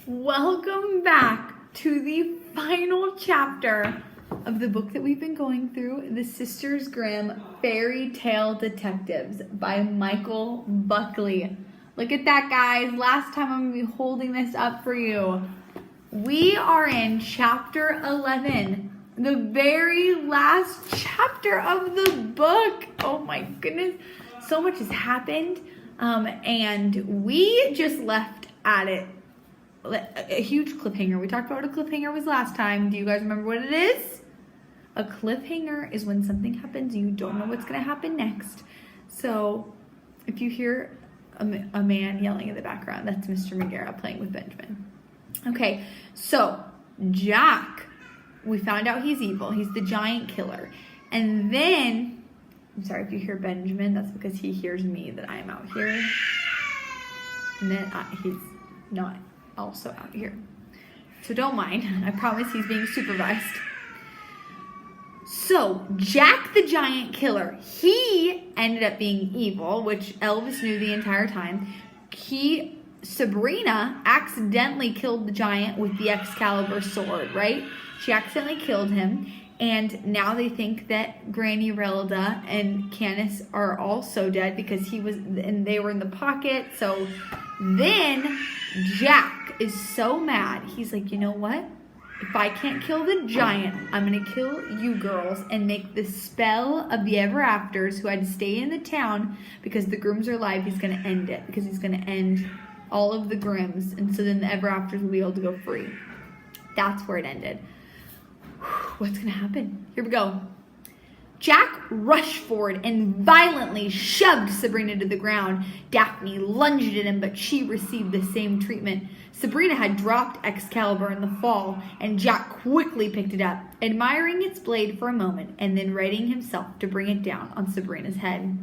Welcome back to the final chapter of the book that we've been going through, The Sisters Grimm Fairy Tale Detectives by Michael Buckley. Look at that, guys. Last time I'm going to be holding this up for you. We are in chapter 11, the very last chapter of the book. Oh my goodness. So much has happened. And we just left at it. A huge cliffhanger. We talked about what a cliffhanger was last time. Do you guys remember what it is? A cliffhanger is when something happens and you don't know what's going to happen next. So if you hear a man yelling in the background, that's Mr. McGarrett playing with Benjamin. Okay, so Jack, we found out he's evil. He's the giant killer. And then, I'm sorry if you hear Benjamin, that's because he hears me that I'm out here. And then he's not also out here. So don't mind. I promise he's being supervised. So, Jack the Giant Killer, he ended up being evil, which Elvis knew the entire time. Sabrina accidentally killed the giant with the Excalibur sword, right? She accidentally killed him. And now they think that Granny Relda and Candace are also dead because they were in the pocket. So then Jack is so mad. He's like, you know what? If I can't kill the giant, I'm going to kill you girls and make the spell of the Ever Afters who had to stay in the town because the Grimms are alive. He's going to end it because he's going to end all of the Grimms. And so then the Ever Afters will be able to go free. That's where it ended. What's going to happen? Here we go. Jack rushed forward and violently shoved Sabrina to the ground. Daphne lunged at him, but she received the same treatment. Sabrina had dropped Excalibur in the fall, and Jack quickly picked it up, admiring its blade for a moment, and then readying himself to bring it down on Sabrina's head.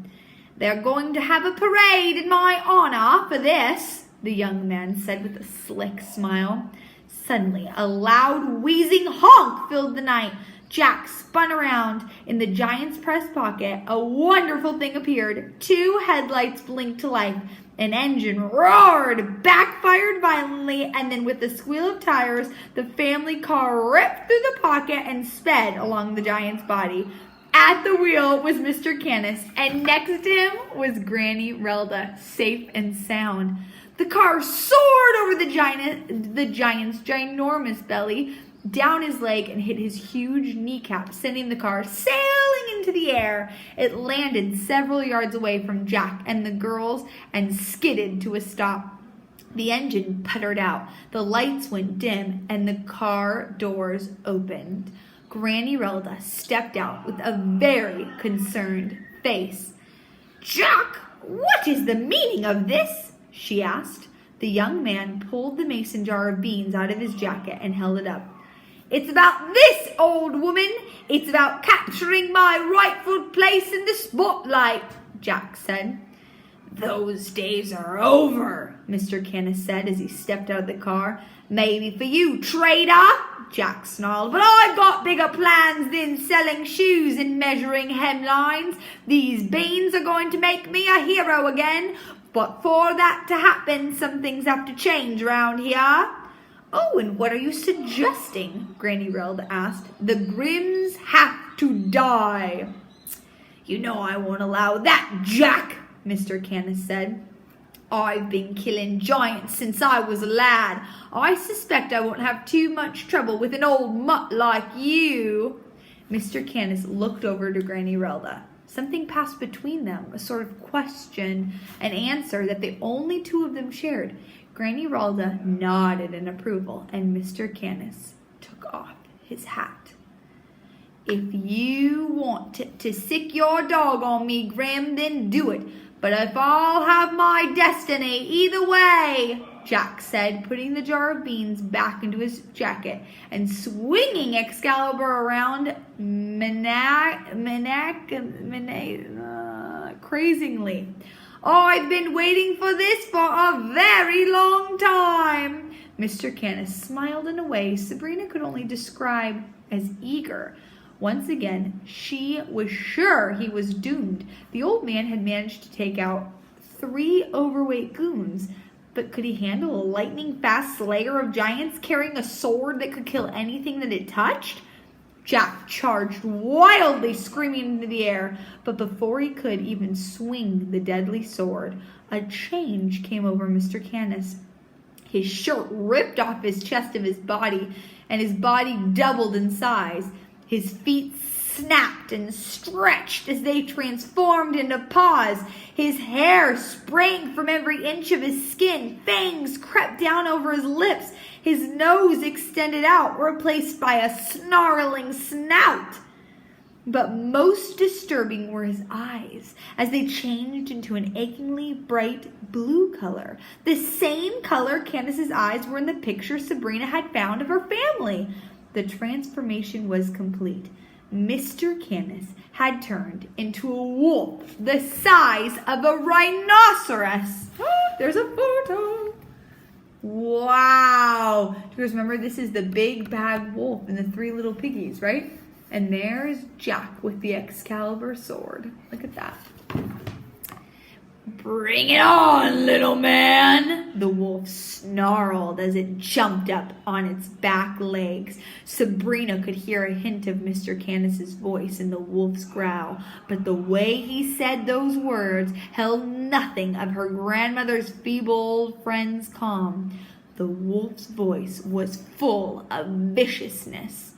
"They're going to have a parade in my honor for this," the young man said with a slick smile. Suddenly, a loud, wheezing honk filled the night. Jack spun around. In the giant's breast pocket, a wonderful thing appeared. 2 headlights blinked to life. An engine roared, backfired violently, and then with a squeal of tires, the family car ripped through the pocket and sped along the giant's body. At the wheel was Mr. Candace, and next to him was Granny Relda, safe and sound. The car soared over the giant's ginormous belly, down his leg, and hit his huge kneecap, sending the car sailing into the air. It landed several yards away from Jack and the girls and skidded to a stop. The engine puttered out, the lights went dim, and the car doors opened. Granny Relda stepped out with a very concerned face. "Jack, what is the meaning of this?" she asked. The young man pulled the mason jar of beans out of his jacket and held it up. "It's about this, old woman. It's about capturing my rightful place in the spotlight," Jack said. "Those days are over," Mr. Candace said as he stepped out of the car. "Maybe for you, trader," Jack snarled, "but I've got bigger plans than selling shoes and measuring hemlines. These beans are going to make me a hero again. But for that to happen, some things have to change around here." "Oh, and what are you suggesting?" Granny Relda asked. "The Grimms have to die." "You know I won't allow that, Jack," Mr. Candace said. "I've been killing giants since I was a lad. I suspect I won't have too much trouble with an old mutt like you." Mr. Candace looked over to Granny Relda. Something passed between them, a sort of question and answer that the only 2 of them shared. Granny Relda nodded in approval, and Mr. Candace took off his hat. "If you want to sick your dog on me, Grimm, then do it. But if I'll have my destiny, either way," Jack said, putting the jar of beans back into his jacket and swinging Excalibur around crazily. "I've been waiting for this for a very long time." Mr. Candace smiled in a way Sabrina could only describe as eager. Once again, she was sure he was doomed. The old man had managed to take out 3 overweight goons, But could he handle a lightning-fast slayer of giants carrying a sword that could kill anything that it touched? Jack charged wildly, screaming into the air, but before he could even swing the deadly sword, a change came over Mr. Canis. His shirt ripped off his chest of his body, and his body doubled in size. His feet snapped and stretched as they transformed into paws. His hair sprang from every inch of his skin. Fangs crept down over his lips. His nose extended out, replaced by a snarling snout. But most disturbing were his eyes, as they changed into an achingly bright blue color. The same color Candace's eyes were in the picture Sabrina had found of her family. The transformation was complete. Mr. Canis had turned into a wolf the size of a rhinoceros. There's a photo. Wow. Do you guys remember this is the big bad wolf and the three little piggies, right? And there's Jack with the Excalibur sword. Look at that. Bring it on, little man, the wolf snarled as it jumped up on its back legs. Sabrina could hear a hint of Mr. Canis's voice in the wolf's growl, but the way he said those words held nothing of her grandmother's feeble old friend's calm. The wolf's voice was full of viciousness.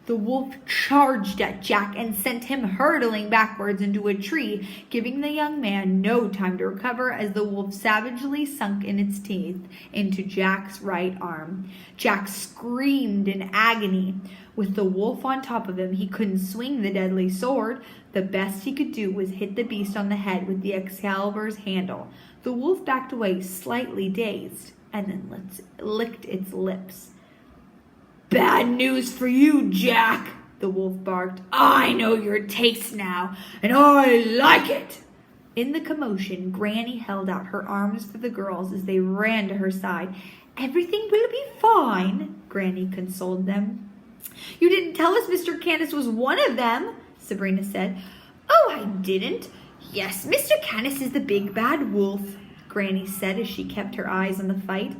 The wolf charged at Jack and sent him hurtling backwards into a tree, giving the young man no time to recover as the wolf savagely sunk in its teeth into Jack's right arm. Jack screamed in agony. With the wolf on top of him, he couldn't swing the deadly sword. The best he could do was hit the beast on the head with the Excalibur's handle. The wolf backed away, slightly dazed, and then licked its lips. Bad news for you, Jack, the wolf barked. I know your taste now, and I like it. In the commotion, Granny held out her arms for the girls as they ran to her side. Everything will be fine, Granny consoled them. You didn't tell us Mr. Canis was one of them, Sabrina said. Oh, I didn't. Yes, Mr. Canis is the big bad wolf, Granny said as she kept her eyes on the fight.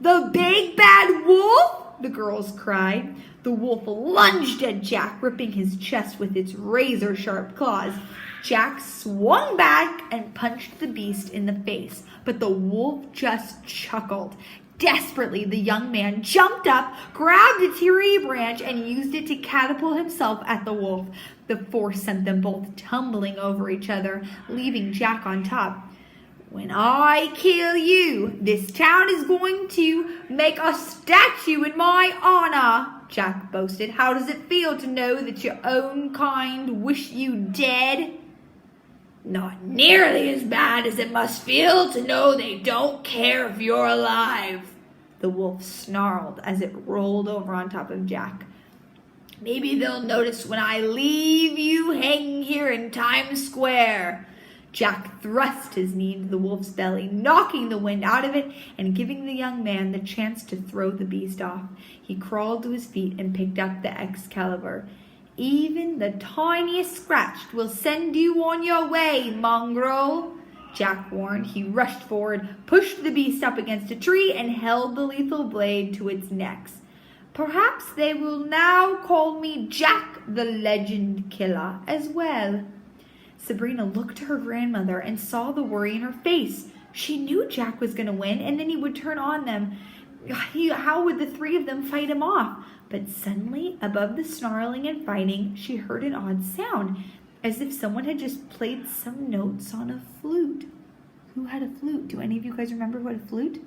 The big bad wolf? The girls cried. The wolf lunged at Jack, ripping his chest with its razor-sharp claws. Jack swung back and punched the beast in the face, but the wolf just chuckled. Desperately, the young man jumped up, grabbed a tree branch, and used it to catapult himself at the wolf. The force sent them both tumbling over each other, leaving Jack on top. When I kill you, this town is going to make a statue in my honor, Jack boasted. How does it feel to know that your own kind wish you dead? Not nearly as bad as it must feel to know they don't care if you're alive, the wolf snarled as it rolled over on top of Jack. Maybe they'll notice when I leave you hanging here in Times Square. Jack thrust his knee into the wolf's belly, knocking the wind out of it and giving the young man the chance to throw the beast off. He crawled to his feet and picked up the Excalibur. Even the tiniest scratch will send you on your way, mongrel, Jack warned. He rushed forward, pushed the beast up against a tree, and held the lethal blade to its neck. Perhaps they will now call me Jack the Legend Killer as well. Sabrina looked to her grandmother and saw the worry in her face. She knew Jack was going to win, and then he would turn on them. How would the three of them fight him off? But suddenly, above the snarling and fighting, she heard an odd sound, as if someone had just played some notes on a flute. Who had a flute? Do any of you guys remember who had a flute?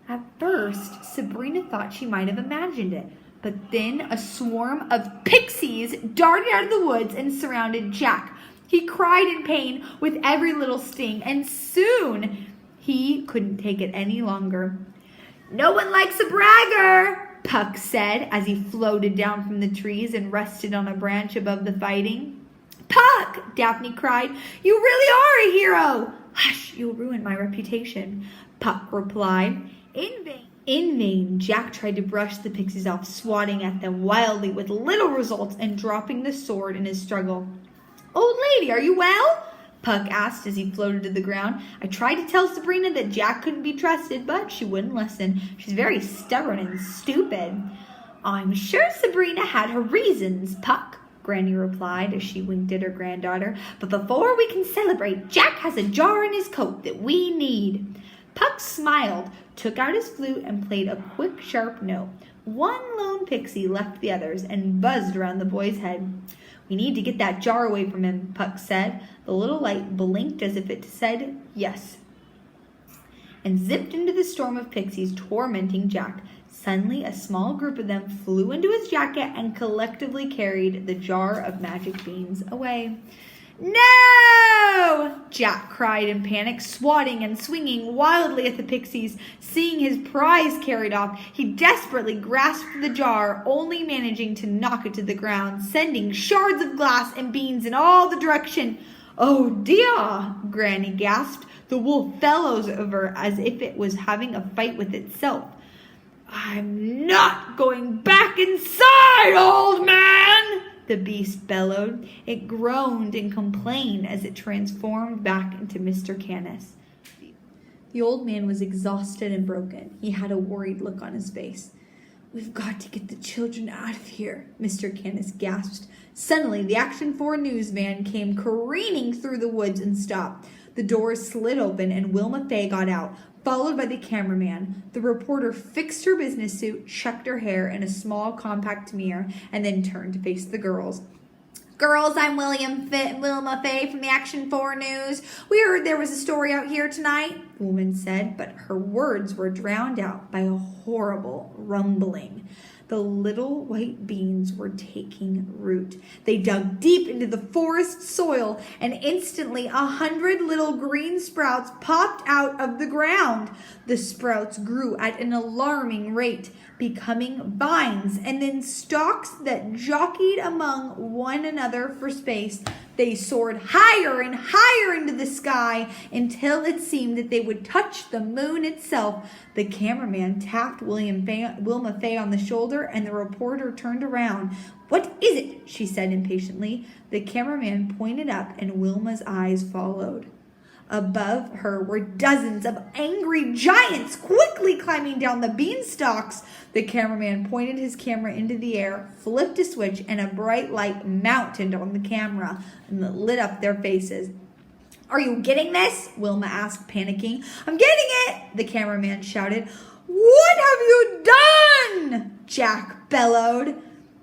At first, Sabrina thought she might have imagined it. But then a swarm of pixies darted out of the woods and surrounded Jack. He cried in pain with every little sting, and soon he couldn't take it any longer. No one likes a bragger, Puck said as he floated down from the trees and rested on a branch above the fighting. Puck, Daphne cried, you really are a hero. Hush, you'll ruin my reputation, Puck replied. In vain, Jack tried to brush the pixies off, swatting at them wildly with little results and dropping the sword in his struggle. Old lady, are you well? Puck asked as he floated to the ground. I tried to tell Sabrina that Jack couldn't be trusted, but she wouldn't listen. She's very stubborn and stupid. I'm sure Sabrina had her reasons, Puck, Granny replied as she winked at her granddaughter. But before we can celebrate, Jack has a jar in his coat that we need. Puck smiled, took out his flute, and played a quick, sharp note. One lone pixie left the others and buzzed around the boy's head. We need to get that jar away from him, Puck said. The little light blinked as if it said yes, and zipped into the storm of pixies tormenting Jack. Suddenly, a small group of them flew into his jacket and collectively carried the jar of magic beans away. No! Jack cried in panic, swatting and swinging wildly at the pixies. Seeing his prize carried off, he desperately grasped the jar, only managing to knock it to the ground, sending shards of glass and beans in all the direction. Oh dear, Granny gasped. The wolf fell over as if it was having a fight with itself. I'm not going back inside, old man! The beast bellowed. It groaned and complained as it transformed back into Mr. Canis. The old man was exhausted and broken. He had a worried look on his face. We've got to get the children out of here, Mr. Canis gasped. Suddenly, the Action 4 news van came careening through the woods and stopped. The doors slid open and Wilma Fay got out, followed by the cameraman. The reporter fixed her business suit, checked her hair in a small compact mirror, and then turned to face the girls. Girls, I'm Wilma Fay from the Action 4 News. We heard there was a story out here tonight, the woman said, but her words were drowned out by a horrible rumbling. The little white beans were taking root. They dug deep into the forest soil, and instantly 100 little green sprouts popped out of the ground. The sprouts grew at an alarming rate, becoming vines and then stalks that jockeyed among one another for space. They soared higher and higher into the sky until it seemed that they would touch the moon itself. The cameraman tapped Wilma Fay on the shoulder, and the reporter turned around. What is it? She said impatiently. The cameraman pointed up, and Wilma's eyes followed. Above her were dozens of angry giants quickly climbing down the beanstalks. The cameraman pointed his camera into the air, flipped a switch, and a bright light mounted on the camera and lit up their faces. Are you getting this? Wilma asked, panicking. I'm getting it, the cameraman shouted. What have you done? Jack bellowed.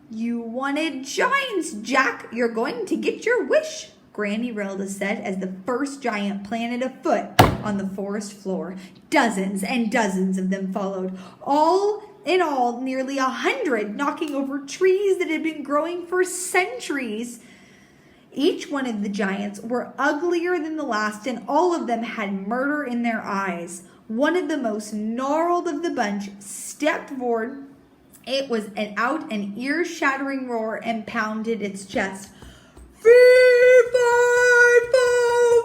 You wanted giants, Jack. You're going to get your wish, Granny Relda said as the first giant planted a foot on the forest floor. Dozens and dozens of them followed. All in all, nearly 100, knocking over trees that had been growing for centuries. Each one of the giants were uglier than the last, and all of them had murder in their eyes. One of the most gnarled of the bunch stepped forward. It was out an ear-shattering roar and pounded its chest. Fee, fi, fo,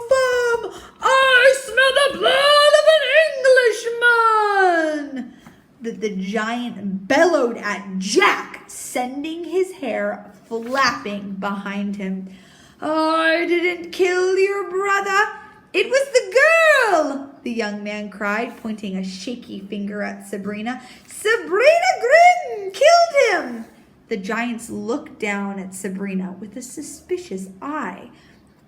fum! I smell the blood of an Englishman! The giant bellowed at Jack, sending his hair flapping behind him. I didn't kill your brother. It was the girl, the young man cried, pointing a shaky finger at Sabrina. Sabrina Grin killed him. The giants looked down at Sabrina with a suspicious eye.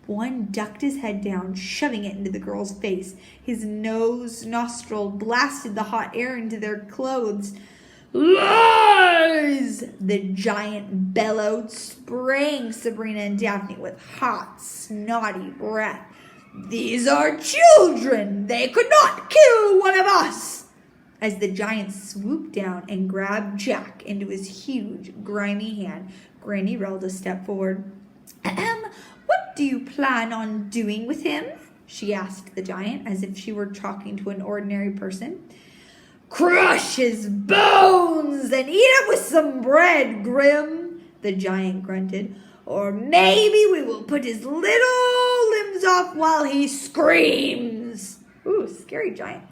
One ducked his head down, shoving it into the girl's face. His nostril blasted the hot air into their clothes. Lies! The giant bellowed, spraying Sabrina and Daphne with hot, snotty breath. These are children! They could not kill one of us! As the giant swooped down and grabbed Jack into his huge, grimy hand, Granny Relda stepped forward. What do you plan on doing with him? She asked the giant, as if she were talking to an ordinary person. Crush his bones and eat it with some bread, Grim, the giant grunted. Or maybe we will put his little limbs off while he screams. Ooh, scary giant.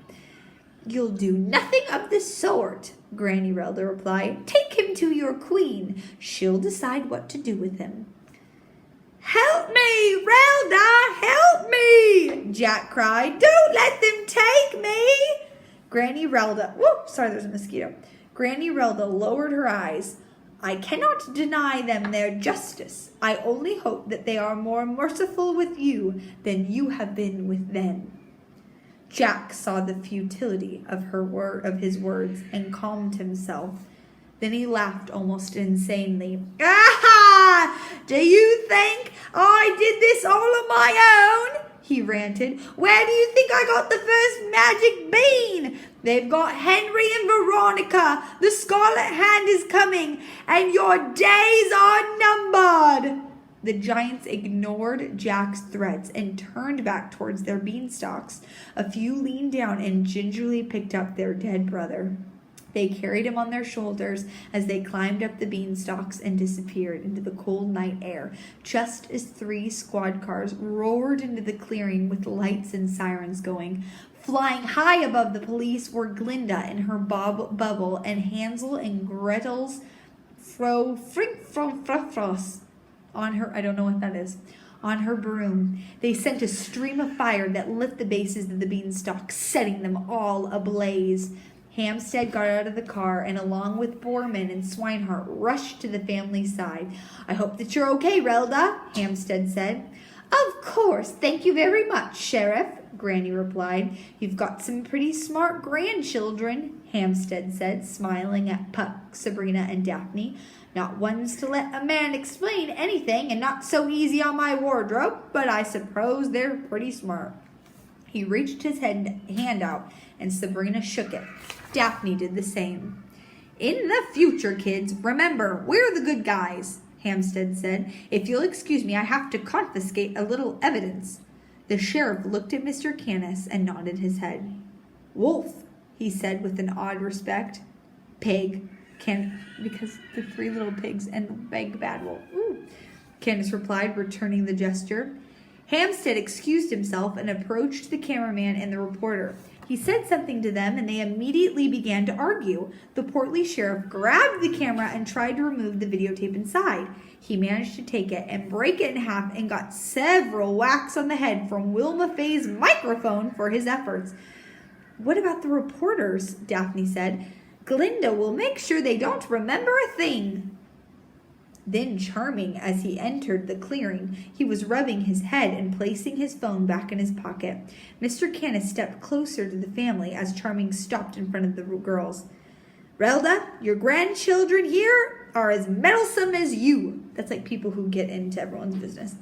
You'll do nothing of the sort, Granny Relda replied. Take him to your queen. She'll decide what to do with him. "Help me, Relda, help me!" Jack cried. "Don't let them take me!" Granny Relda, there's a mosquito. Granny Relda lowered her eyes. "I cannot deny them their justice. I only hope that they are more merciful with you than you have been with them." Jack saw the futility of his words and calmed himself. Then he laughed almost insanely. "Ah! Do you think I did this all on my own?" he ranted. "Where do you think I got the first magic bean? They've got Henry and Veronica. The Scarlet Hand is coming, and your days are numbered." The giants ignored Jack's threats and turned back towards their beanstalks. A few leaned down and gingerly picked up their dead brother. They carried him on their shoulders as they climbed up the beanstalks and disappeared into the cold night air, just as 3 squad cars roared into the clearing with lights and sirens going. Flying high above the police were Glinda in her bubble and Hansel and Gretel's on her, I don't know what that is, on her broom. They sent a stream of fire that lit the bases of the beanstalk, setting them all ablaze. Hampstead got out of the car and, along with Borman and Swinehart, rushed to the family's side. "I hope that you're okay, Relda," Hampstead said. "Of course, thank you very much, Sheriff," Granny replied. "You've got some pretty smart grandchildren," Hampstead said, smiling at Puck, Sabrina, and Daphne. "Not ones to let a man explain anything, and not so easy on my wardrobe, but I suppose they're pretty smart." He reached his hand out, and Sabrina shook it. Daphne did the same. "In the future, kids, remember, we're the good guys," Hampstead said. "If you'll excuse me, I have to confiscate a little evidence." The sheriff looked at Mr. Canis and nodded his head. "Wolf," he said with an odd respect. "Pig," because the 3 little pigs and big bad wolf. Canis replied, returning the gesture. Hampstead excused himself and approached the cameraman and the reporter. He said something to them, and they immediately began to argue. The portly sheriff grabbed the camera and tried to remove the videotape inside. He managed to take it and break it in half and got several whacks on the head from Wilma Faye's microphone for his efforts. "What about the reporters?" Daphne said. "Glinda will make sure they don't remember a thing." Then, charming as he entered the clearing, he was rubbing his head and placing his phone back in his pocket. Mr. Canis stepped closer to the family as Charming stopped in front of the girls. "Relda, your grandchildren here are as meddlesome as you." That's like people who get into everyone's business.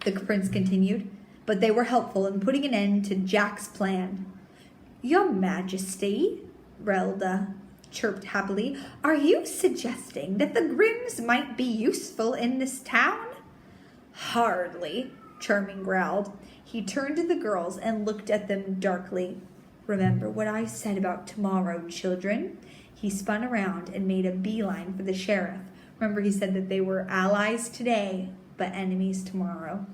The prince continued, "but they were helpful in putting an end to Jack's plan." "Your Majesty," Relda chirped happily, "are you suggesting that the Grimms might be useful in this town?" "Hardly," Charming growled. He turned to the girls and looked at them darkly. "Remember what I said about tomorrow, children." He spun around and made a beeline for the sheriff. Remember, he said that they were allies today, but enemies tomorrow.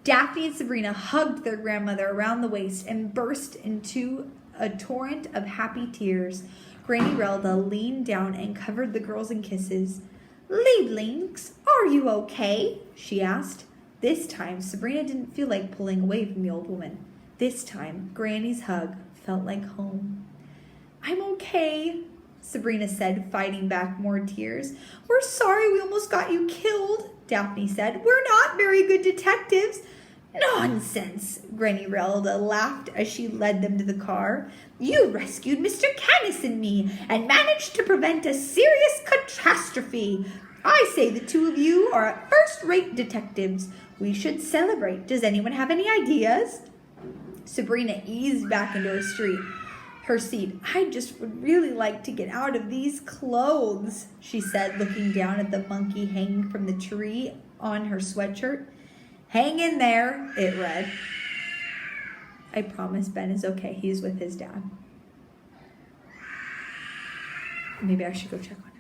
Daphne and Sabrina hugged their grandmother around the waist and burst into a torrent of happy tears. Granny Relda leaned down and covered the girls in kisses. "Lieblings, are you okay?" she asked. This time, Sabrina didn't feel like pulling away from the old woman. This time, Granny's hug felt like home. "I'm okay," Sabrina said, fighting back more tears. "We're sorry we almost got you killed," Daphne said. "We're not very good detectives." "Nonsense," Granny Relda laughed as she led them to the car. "You rescued Mr. Canis and me and managed to prevent a serious catastrophe. I say the 2 of you are first-rate detectives. We should celebrate. Does anyone have any ideas?" Sabrina eased back into her seat. "I just would really like to get out of these clothes," she said, looking down at the monkey hanging from the tree on her sweatshirt. "Hang in there," it read. "I promise Ben is okay. He's with his dad." Maybe I should go check on him.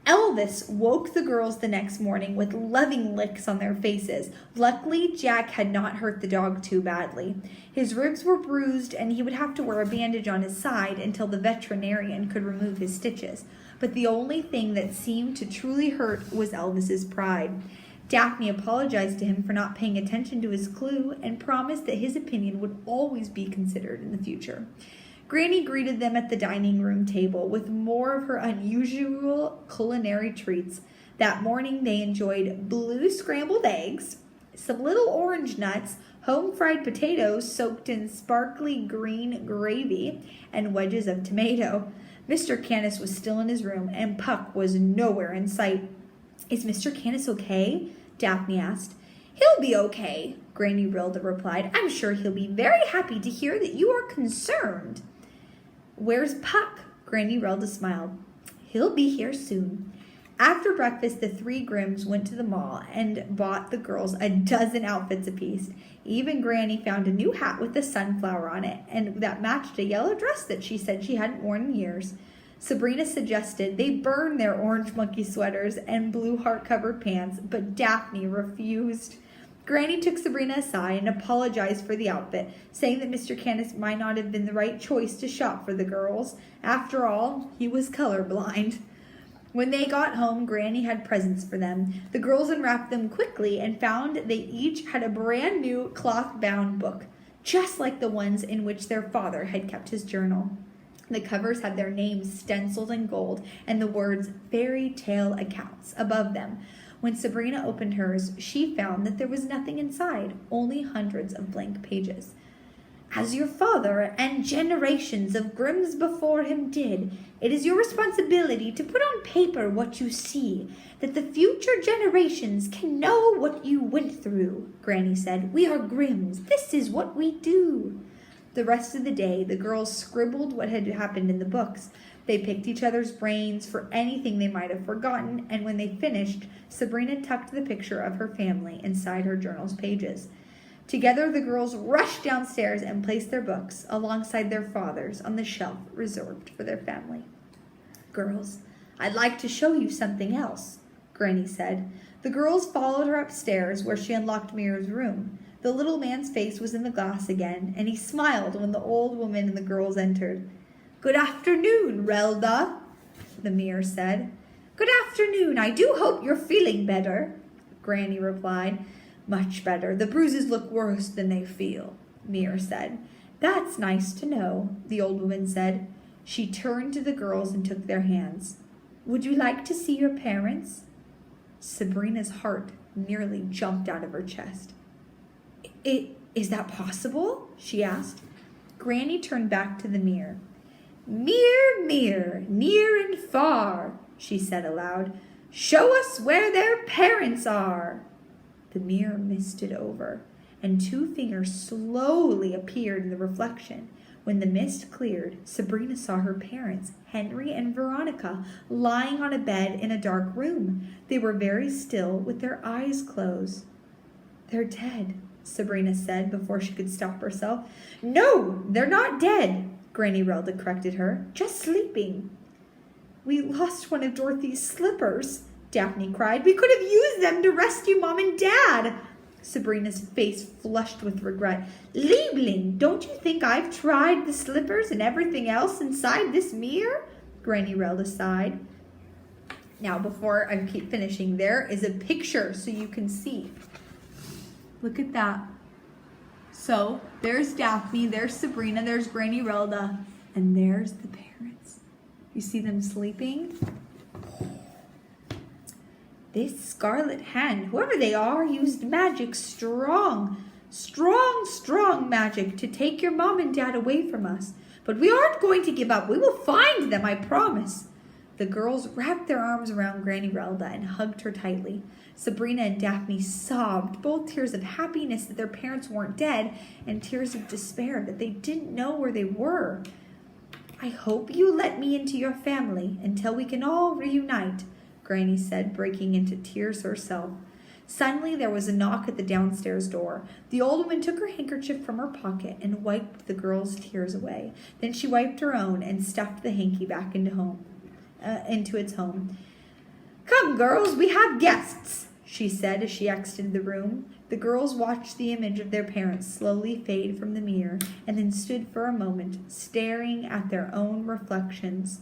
Elvis woke the girls the next morning with loving licks on their faces. Luckily, Jack had not hurt the dog too badly. His ribs were bruised, and he would have to wear a bandage on his side until the veterinarian could remove his stitches. But the only thing that seemed to truly hurt was Elvis's pride. Daphne apologized to him for not paying attention to his clue and promised that his opinion would always be considered in the future. Granny greeted them at the dining room table with more of her unusual culinary treats. That morning they enjoyed blue scrambled eggs, some little orange nuts, home-fried potatoes soaked in sparkly green gravy, and wedges of tomato. Mr. Canis was still in his room, and Puck was nowhere in sight. "Is Mr. Canis okay?" Daphne asked. "He'll be okay," Granny Rilda replied. "I'm sure he'll be very happy to hear that you are concerned." "Where's Puck?" Granny Rilda smiled. "He'll be here soon." After breakfast, the three Grimms went to the mall and bought the girls a dozen outfits apiece. Even Granny found a new hat with a sunflower on it, and that matched a yellow dress that she said she hadn't worn in years. Sabrina suggested they burn their orange monkey sweaters and blue heart-covered pants, but Daphne refused. Granny took Sabrina aside and apologized for the outfit, saying that Mr. Canis might not have been the right choice to shop for the girls. After all, he was colorblind. When they got home, Granny had presents for them. The girls unwrapped them quickly and found they each had a brand new cloth-bound book, just like the ones in which their father had kept his journal. The covers had their names stenciled in gold and the words "Fairy Tale Accounts" above them. When Sabrina opened hers, she found that there was nothing inside, only hundreds of blank pages. "As your father and generations of Grimms before him did, it is your responsibility to put on paper what you see, that the future generations can know what you went through," Granny said. "We are Grimms. This is what we do." The rest of the day, the girls scribbled what had happened in the books. They picked each other's brains for anything they might have forgotten, and when they finished, Sabrina tucked the picture of her family inside her journal's pages. Together, the girls rushed downstairs and placed their books alongside their father's on the shelf reserved for their family. "Girls, I'd like to show you something else," Granny said. The girls followed her upstairs, where she unlocked Mira's room. The little man's face was in the glass again, and he smiled when the old woman and the girls entered. "Good afternoon, Relda," the mirror said. "Good afternoon. I do hope you're feeling better," Granny replied. "Much better. The bruises look worse than they feel," Mirror said. "That's nice to know," the old woman said. She turned to the girls and took their hands. "Would you like to see your parents?" Sabrina's heart nearly jumped out of her chest. Is that possible?" she asked. Granny turned back to the mirror. "Mirror, mirror, near and far," she said aloud, "show us where their parents are." The mirror misted over, and two fingers slowly appeared in the reflection. When the mist cleared, Sabrina saw her parents, Henry and Veronica, lying on a bed in a dark room. They were very still, with their eyes closed. "They're dead," Sabrina said before she could stop herself. "No, they're not dead," Granny Relda corrected her. "Just sleeping." "We lost one of Dorothy's slippers," Daphne cried. "We could have used them to rescue Mom and Dad." Sabrina's face flushed with regret. "Liebling, don't you think I've tried the slippers and everything else inside this mirror?" Granny Relda sighed. Now, before I keep finishing, there is a picture so you can see. Look at that. So, there's Daphne, there's Sabrina, there's Granny Relda, and there's the parents. You see them sleeping? This Scarlet Hand, whoever they are, used magic, strong magic to take your mom and dad away from us. But we aren't going to give up. We will find them, I promise. The girls wrapped their arms around Granny Relda and hugged her tightly. Sabrina and Daphne sobbed, both tears of happiness that their parents weren't dead and tears of despair that they didn't know where they were. "I hope you let me into your family until we can all reunite," Granny said, breaking into tears herself. Suddenly there was a knock at the downstairs door. The old woman took her handkerchief from her pocket and wiped the girls' tears away. Then she wiped her own and stuffed the hanky back into its home. "Come, girls, we have guests," she said as she exited the room. The girls watched the image of their parents slowly fade from the mirror and then stood for a moment, staring at their own reflections.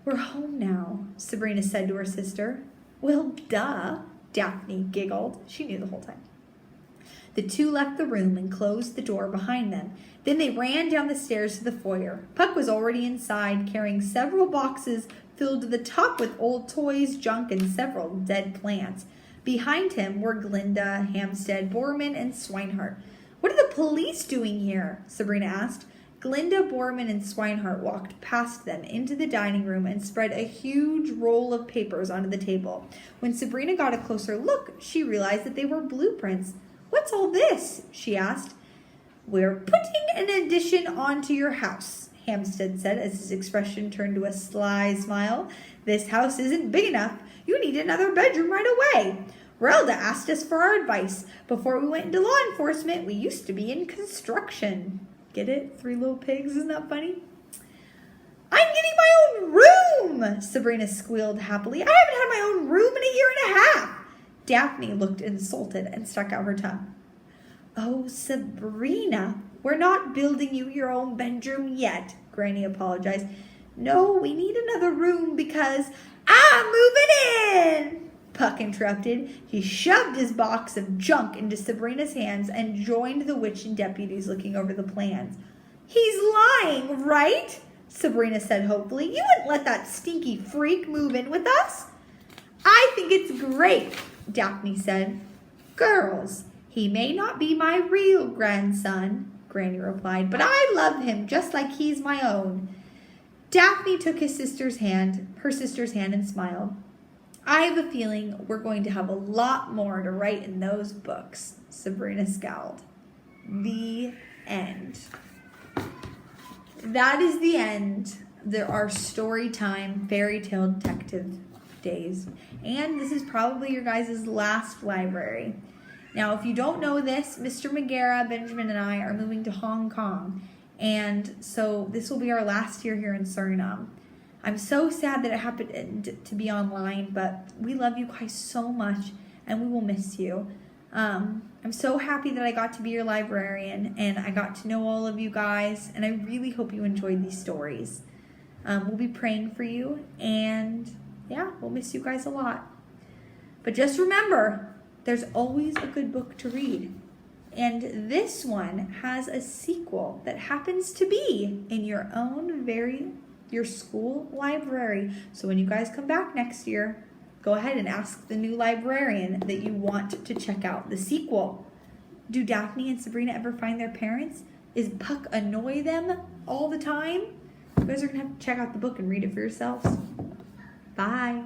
"We're home now," Sabrina said to her sister. "Well, duh," Daphne giggled. She knew the whole time. The two left the room and closed the door behind them. Then they ran down the stairs to the foyer. Puck was already inside, carrying several boxes filled to the top with old toys, junk, and several dead plants. Behind him were Glinda, Hampstead, Borman, and Swinehart. "What are the police doing here?" Sabrina asked. Glinda, Borman, and Swinehart walked past them into the dining room and spread a huge roll of papers onto the table. When Sabrina got a closer look, she realized that they were blueprints. "What's all this?" she asked. "We're putting an addition onto your house," Hampstead said as his expression turned to a sly smile. "This house isn't big enough. You need another bedroom right away. Relda asked us for our advice. Before we went into law enforcement, we used to be in construction." Get it? 3 little pigs, isn't that funny? "I'm getting my own room," Sabrina squealed happily. "I haven't had my own room in a year and a half." Daphne looked insulted and stuck out her tongue. "Oh, Sabrina, we're not building you your own bedroom yet," Granny apologized. "No, we need another room because I'm moving in," Puck interrupted. He shoved his box of junk into Sabrina's hands and joined the witch and deputies looking over the plans. "He's lying, right?" Sabrina said hopefully. "You wouldn't let that stinky freak move in with us?" "I think it's great," Daphne said. "Girls, he may not be my real grandson," Granny replied, "but I love him just like he's my own." Daphne took her sister's hand, and smiled. "I have a feeling we're going to have a lot more to write in those books," Sabrina scowled. The end. That is the end. There are story time, fairy tale detective days. And this is probably your guys' last library. Now, if you don't know this, Mr. Magera, Benjamin, and I are moving to Hong Kong. And so this will be our last year here in Suriname. I'm so sad that it happened to be online, but we love you guys so much, and we will miss you. I'm so happy that I got to be your librarian, and I got to know all of you guys, and I really hope you enjoyed these stories. We'll be praying for you, and yeah, we'll miss you guys a lot. But just remember, there's always a good book to read. And this one has a sequel that happens to be in your school library. So when you guys come back next year, go ahead and ask the new librarian that you want to check out the sequel. Do Daphne and Sabrina ever find their parents? Is Puck annoy them all the time? You guys are going to have to check out the book and read it for yourselves. Bye.